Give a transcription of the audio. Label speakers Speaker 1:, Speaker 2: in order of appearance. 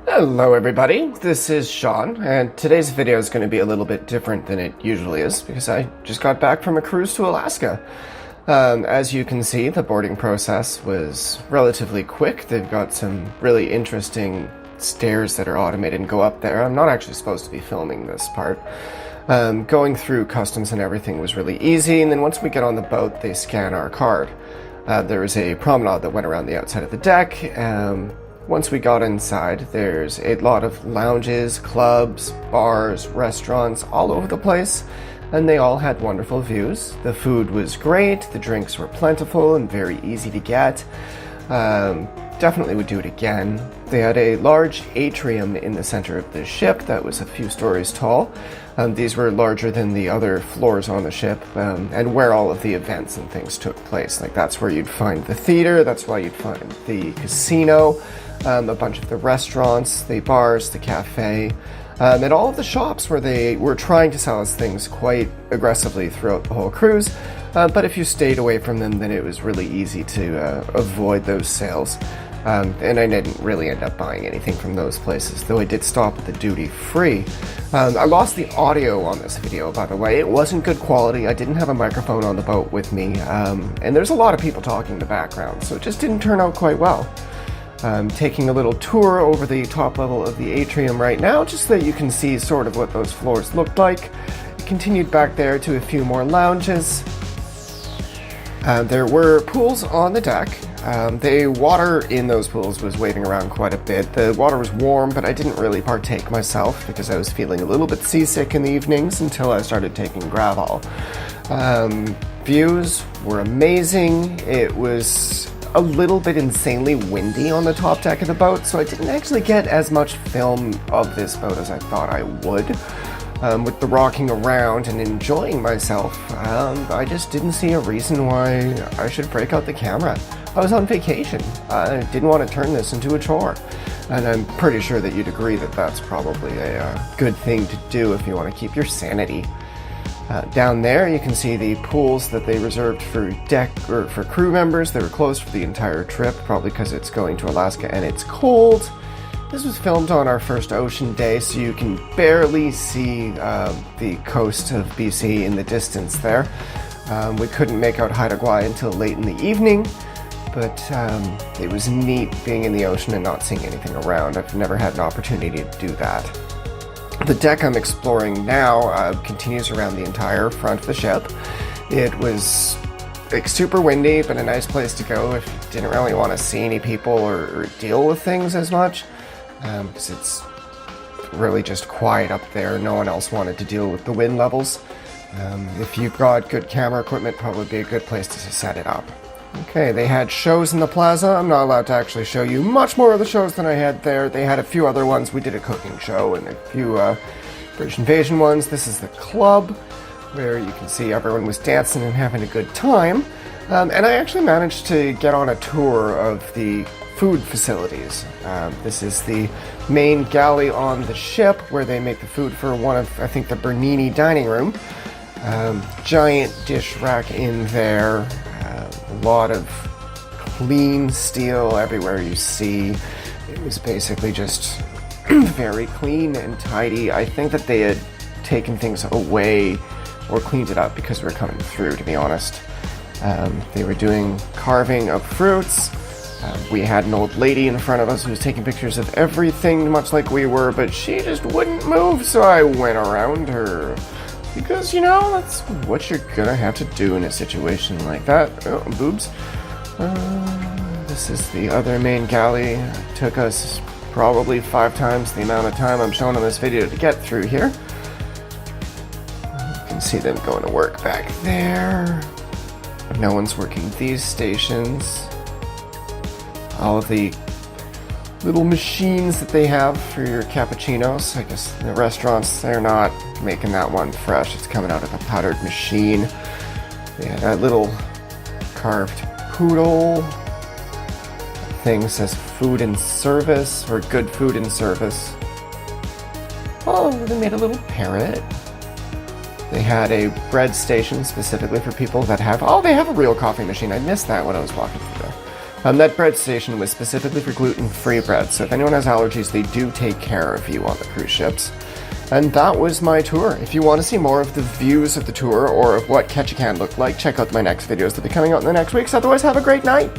Speaker 1: Hello everybody, this is Sean, and today's video is going to be a little bit different than it usually is because I just got back from a cruise to Alaska. As you can see, the boarding process was relatively quick. They've got some really interesting stairs that are automated and go up there. I'm not actually supposed to be filming this part. Going through customs and everything was really easy, and then once we get on the boat, they scan our card. There was a promenade that went around the outside of the deck. Once we got inside, there's a lot of lounges, clubs, bars, restaurants all over the place, and they all had wonderful views. The food was great, the drinks were plentiful and very easy to get. Definitely would do it again. They had a large atrium in the center of the ship that was a few stories tall. These were larger than the other floors on the ship, and where all of the events and things took place. Like, that's where you'd find the theater, that's why you'd find the casino, a bunch of the restaurants, the bars, the cafe, and all of the shops where they were trying to sell us things quite aggressively throughout the whole cruise. But if you stayed away from them, then it was really easy to avoid those sales. And I didn't really end up buying anything from those places, though I did stop at the duty free. I lost the audio on this video, by the way. It wasn't good quality. I didn't have a microphone on the boat with me, and there's a lot of people talking in the background, so it just didn't turn out quite well. Taking a little tour over the top level of the atrium right now, just so that you can see sort of what those floors looked like. I continued back there to a few more lounges. There were pools on the deck. The water in those pools was waving around quite a bit. The water was warm, but I didn't really partake myself because I was feeling a little bit seasick in the evenings until I started taking Gravol. Views were amazing. It was a little bit insanely windy on the top deck of the boat, so I didn't actually get as much film of this boat as I thought I would. With the rocking around and enjoying myself, I just didn't see a reason why I should break out the camera. I was on vacation. I didn't want to turn this into a chore. And I'm pretty sure that you'd agree that that's probably a good thing to do if you want to keep your sanity. Down there you can see the pools that they reserved for for crew members. They were closed for the entire trip, probably because it's going to Alaska and it's cold. This was filmed on our first ocean day, so you can barely see the coast of BC in the distance there. We couldn't make out Haida Gwaii until late in the evening, but it was neat being in the ocean and not seeing anything around. I've never had an opportunity to do that. The deck I'm exploring now continues around the entire front of the ship. It was super windy, but a nice place to go if you didn't really want to see any people or deal with things as much. Because it's really just quiet up there. No one else wanted to deal with the wind levels. If you've got good camera equipment, probably be a good place to set it up. Okay, they had shows in the plaza. I'm not allowed to actually show you much more of the shows than I had there. They had a few other ones. We did a cooking show and a few British Invasion ones. This is the club, where you can see everyone was dancing and having a good time. And I actually managed to get on a tour of the food facilities. This is the main galley on the ship where they make the food for one of, I think, the Bernini dining room. Giant dish rack in there. A lot of clean steel everywhere you see. It was basically just very clean and tidy. I think that they had taken things away or cleaned it up because we were coming through, to be honest. They were doing carving of fruits. We had an old lady in front of us who was taking pictures of everything, much like we were, but she just wouldn't move, so I went around her. Because, you know, that's what you're gonna have to do in a situation like that. Oh, boobs. This is the other main galley. It took us probably 5 times the amount of time I'm showing on this video to get through here. You can see them going to work back there. No one's working these stations. All of the little machines that they have for your cappuccinos. I guess the restaurants, they're not making that one fresh. It's coming out of a powdered machine. Yeah, that little carved poodle thing says food and service, or good food and service. Oh, they made a little parrot. They had a bread station specifically for people that have... Oh, they have a real coffee machine. I missed that when I was walking through there. That bread station was specifically for gluten-free bread, so if anyone has allergies, they do take care of you on the cruise ships. And that was my tour. If you want to see more of the views of the tour or of what Ketchikan looked like, check out my next videos. They'll be coming out in the next weeks. Otherwise, have a great night!